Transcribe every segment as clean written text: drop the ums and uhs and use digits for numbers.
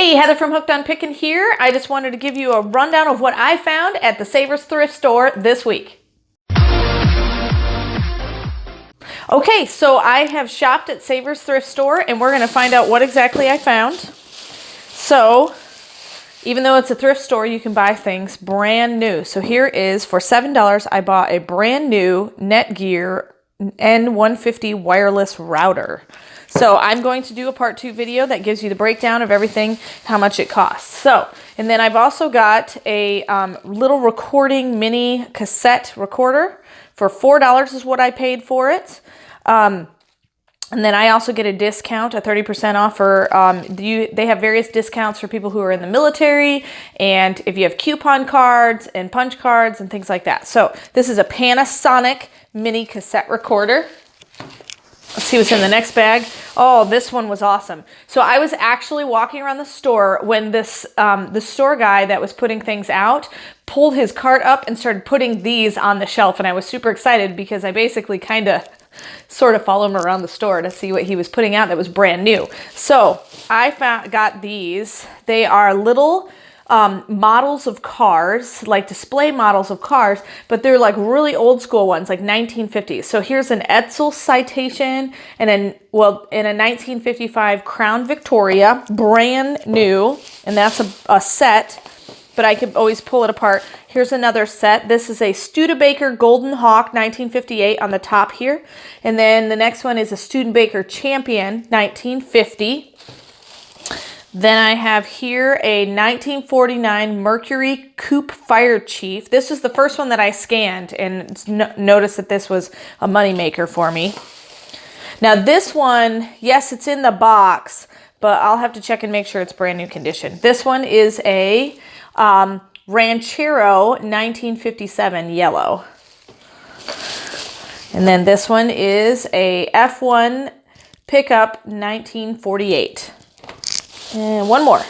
Hey, Heather from Hooked on Pickin here. I just wanted to give you a rundown of what I found at the Savers thrift store this week. Okay, so I have shopped at Savers thrift store and we're going to find out what exactly I found. So, even though it's a thrift store, you can buy things brand new. So here is, for $7, I bought a brand new Netgear N150 wireless router. So I'm going to do a part 2 video that gives you the breakdown of everything, how much it costs. So, and then I've also got a little recording mini cassette recorder for $4 is what I paid for it. And then I also get a discount, a 30% off for, they have various discounts for people who are in the military, and if you have coupon cards and punch cards and things like that. So this is a Panasonic mini cassette recorder. Let's see what's in the next bag. Oh, this one was awesome. So I was actually walking around the store when this the store guy that was putting things out pulled his cart up and started putting these on the shelf, and I was super excited because I basically sort of follow him around the store to see what he was putting out that was brand new. So I got these. They are little models of cars, like display models of cars, but they're like really old school ones, like 1950s. So here's an Edsel Citation and in a 1955 Crown Victoria, brand new, and that's a set, but I could always pull it apart. Here's another set. This is a Studebaker Golden Hawk 1958 on the top here, and then the next one is a Studebaker Champion 1950. Then I have here a 1949 Mercury Coupe Fire Chief. This is the first one that I scanned and noticed that this was a moneymaker for me. Now this one, yes, it's in the box, but I'll have to check and make sure it's brand new condition. This one is a Ranchero 1957 yellow. And then this one is a F1 pickup 1948. And one more.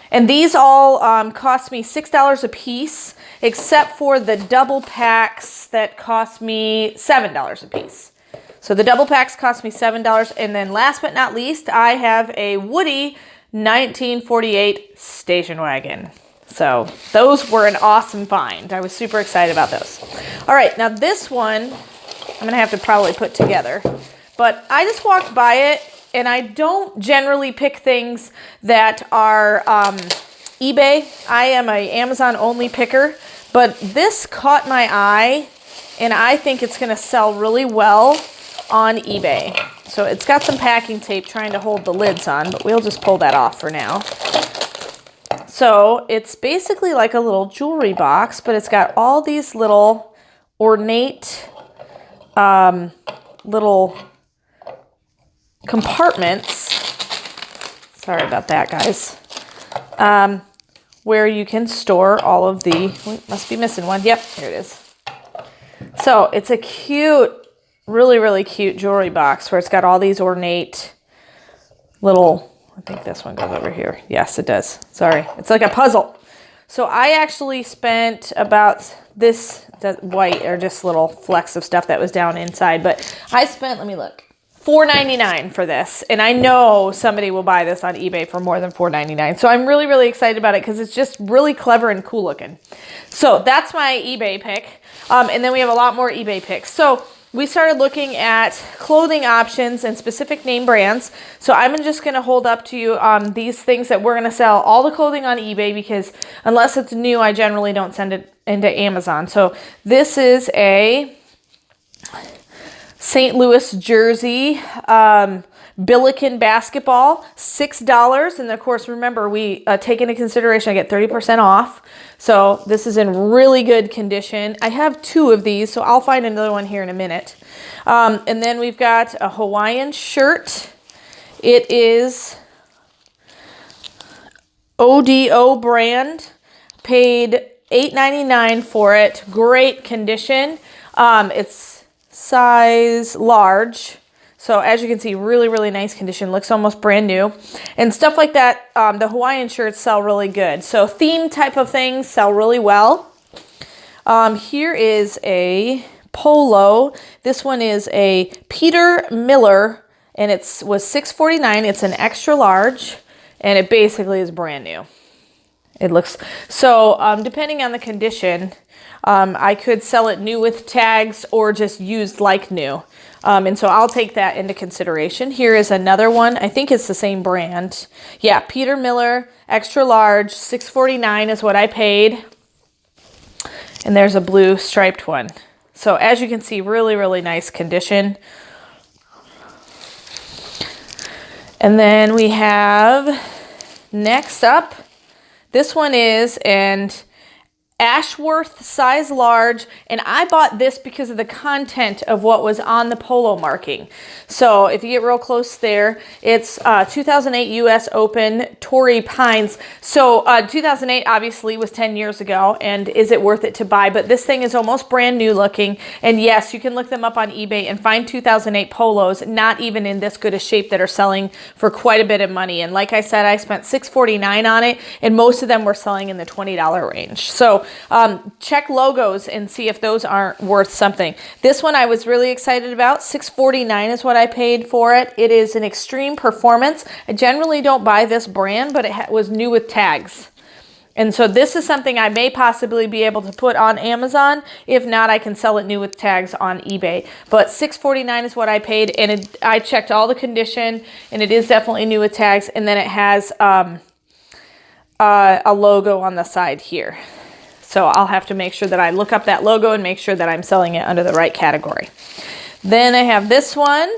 And these all cost me $6 a piece, except for the double packs that cost me $7 a piece. So the double packs cost me $7. And then last but not least, I have a Woody 1948 station wagon. So those were an awesome find. I was super excited about those. All right, now this one, I'm going to have to probably put together. But I just walked by it. And I don't generally pick things that are eBay. I am an Amazon only picker, but this caught my eye and I think it's gonna sell really well on eBay. So it's got some packing tape trying to hold the lids on, but we'll just pull that off for now. So it's basically like a little jewelry box, but it's got all these little ornate little compartments, sorry about that guys, where you can store all of the, must be missing one, yep, here it is. So it's a cute, really cute jewelry box where it's got all these ornate little, I think this one goes over here, yes it does, sorry, it's like a puzzle. So I actually spent about this white, or just little flecks of stuff that was down inside, but I spent, let me look, $4.99 for this, and I know somebody will buy this on eBay for more than $4.99. So I'm really excited about it because it's just really clever and cool looking. So that's my eBay pick, and then we have a lot more eBay picks. So we started looking at clothing options and specific name brands. So I'm just going to hold up to you these things that we're going to sell all the clothing on eBay, because unless it's new, I generally don't send it into Amazon. So this is a St. Louis jersey, Billiken basketball, $6. And of course, remember, we take into consideration I get 30% off. So this is in really good condition. I have 2 of these, so I'll find another one here in a minute. And then we've got a Hawaiian shirt. It is ODO brand. Paid $8.99 for it. Great condition. It's size large, so as you can see, really nice condition, looks almost brand new and stuff like that. The Hawaiian shirts sell really good, so theme type of things sell really well. Here is a polo. This one is a Peter Miller and was $6.49. It's an extra large, and it basically is brand new. It looks, so depending on the condition, I could sell it new with tags or just used like new. And so I'll take that into consideration. Here is another one. I think it's the same brand. Yeah, Peter Miller, extra large, $6.49 is what I paid. And there's a blue striped one. So as you can see, really, really nice condition. And then we have, next up, this one is an Ashworth size large, and I bought this because of the content of what was on the polo marking. So if you get real close there, it's 2008 US Open Torrey Pines. So 2008 obviously was 10 years ago, and is it worth it to buy? But this thing is almost brand new looking, and yes, you can look them up on eBay and find 2008 polos not even in this good a shape that are selling for quite a bit of money. And like I said, I spent $6.49 on it, and most of them were selling in the $20 range. So check logos and see if those aren't worth something. This one I was really excited about. $6.49 is what I paid for it. It is an extreme performance. I generally don't buy this brand, but it was new with tags. And so this is something I may possibly be able to put on Amazon. If not, I can sell it new with tags on eBay. But $6.49 is what I paid, and I checked all the condition, and it is definitely new with tags. And then it has a logo on the side here. So I'll have to make sure that I look up that logo and make sure that I'm selling it under the right category. Then I have this one.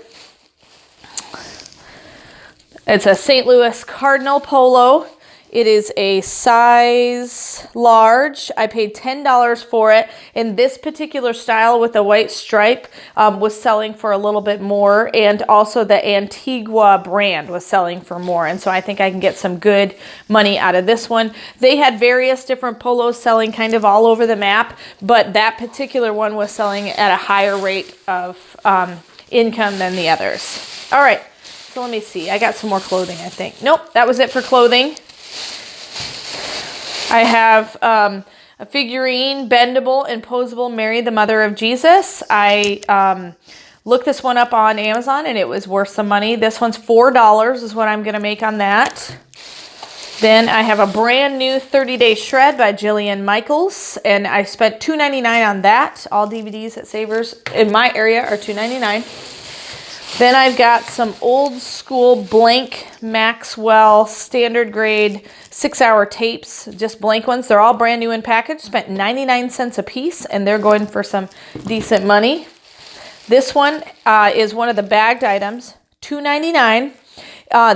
It's a St. Louis Cardinal polo. It is a size large. I paid $10 for it. And this particular style with the white stripe was selling for a little bit more. And also the Antigua brand was selling for more. And so I think I can get some good money out of this one. They had various different polos selling kind of all over the map, but that particular one was selling at a higher rate of income than the others. All right, so let me see. I got some more clothing, I think. Nope, that was it for clothing. I have a figurine, bendable and posable Mary, the Mother of Jesus. I looked this one up on Amazon, and it was worth some money. This one's $4 is what I'm going to make on that. Then I have a brand new 30-Day Shred by Jillian Michaels, and I spent $2.99 on that. All DVDs at Savers in my area are $2.99. Then I've got some old school blank Maxwell standard grade 6-hour tapes, just blank ones. They're all brand new in package. Spent 99 cents a piece, and they're going for some decent money. This one is one of the bagged items, $2.99.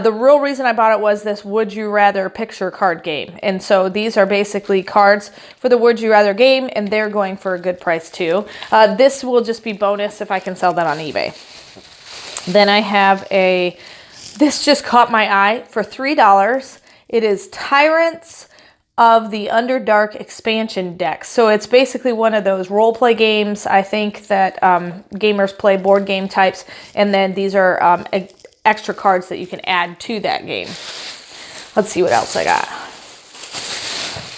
The real reason I bought it was this Would You Rather picture card game. And so these are basically cards for the Would You Rather game, and they're going for a good price too. This will just be bonus if I can sell that on eBay. Then I have this just caught my eye for $3. It is Tyrants of the Underdark expansion deck. So it's basically one of those role play games, I think, that gamers play, board game types. And then these are extra cards that you can add to that game. Let's see what else I got.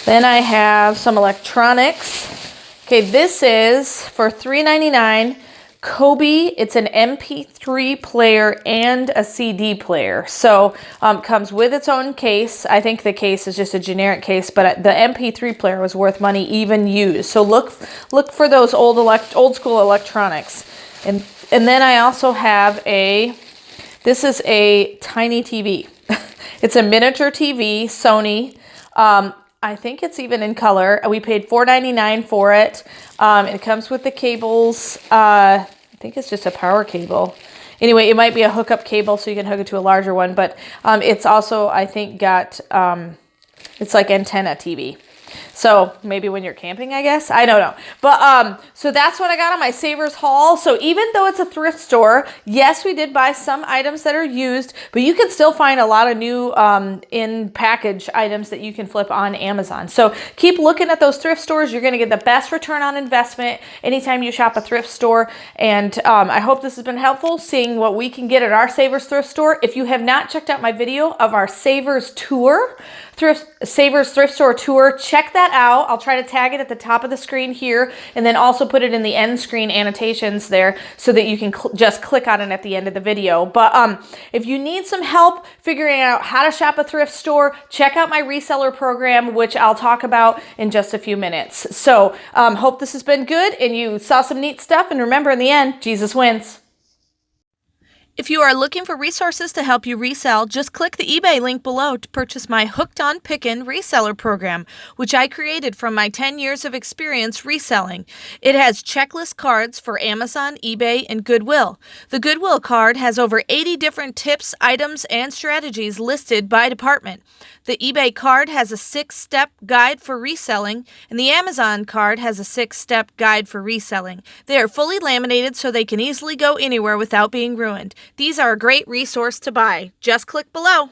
Then I have some electronics. Okay, this is for $3.99. Kobe, it's an MP3 player and a CD player. So comes with its own case. I think the case is just a generic case, but the MP3 player was worth money even used. So look for those old school electronics. And then I also have this is a tiny TV. It's a miniature TV, Sony. I think it's even in color. We paid $4.99 for it. It comes with the cables. I think it's just a power cable. Anyway, it might be a hookup cable so you can hook it to a larger one. But it's also, I think, got, it's like antenna TV. So maybe when you're camping, I guess. I don't know. But so that's what I got on my Savers haul. So even though it's a thrift store, yes, we did buy some items that are used, but you can still find a lot of new in package items that you can flip on Amazon. So keep looking at those thrift stores. You're going to get the best return on investment anytime you shop a thrift store. And I hope this has been helpful, seeing what we can get at our Savers thrift store. If you have not checked out my video of our Savers tour Savers Thrift Store tour. Check that out. I'll try to tag it at the top of the screen here, and then also put it in the end screen annotations there so that you can just click on it at the end of the video. But if you need some help figuring out how to shop a thrift store, check out my reseller program, which I'll talk about in just a few minutes. So hope this has been good and you saw some neat stuff. And remember, in the end, Jesus wins. If you are looking for resources to help you resell, just click the eBay link below to purchase my Hooked on Pickin reseller program, which I created from my 10 years of experience reselling. It has checklist cards for Amazon, eBay, and Goodwill. The Goodwill card has over 80 different tips, items, and strategies listed by department. The eBay card has a 6-step guide for reselling, and the Amazon card has a 6-step guide for reselling. They are fully laminated so they can easily go anywhere without being ruined. These are a great resource to buy. Just click below.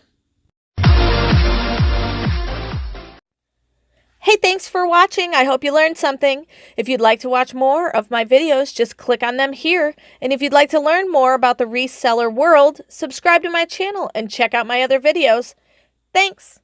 Hey, thanks for watching. I hope you learned something. If you'd like to watch more of my videos, just click on them here. And if you'd like to learn more about the reseller world, subscribe to my channel and check out my other videos. Thanks.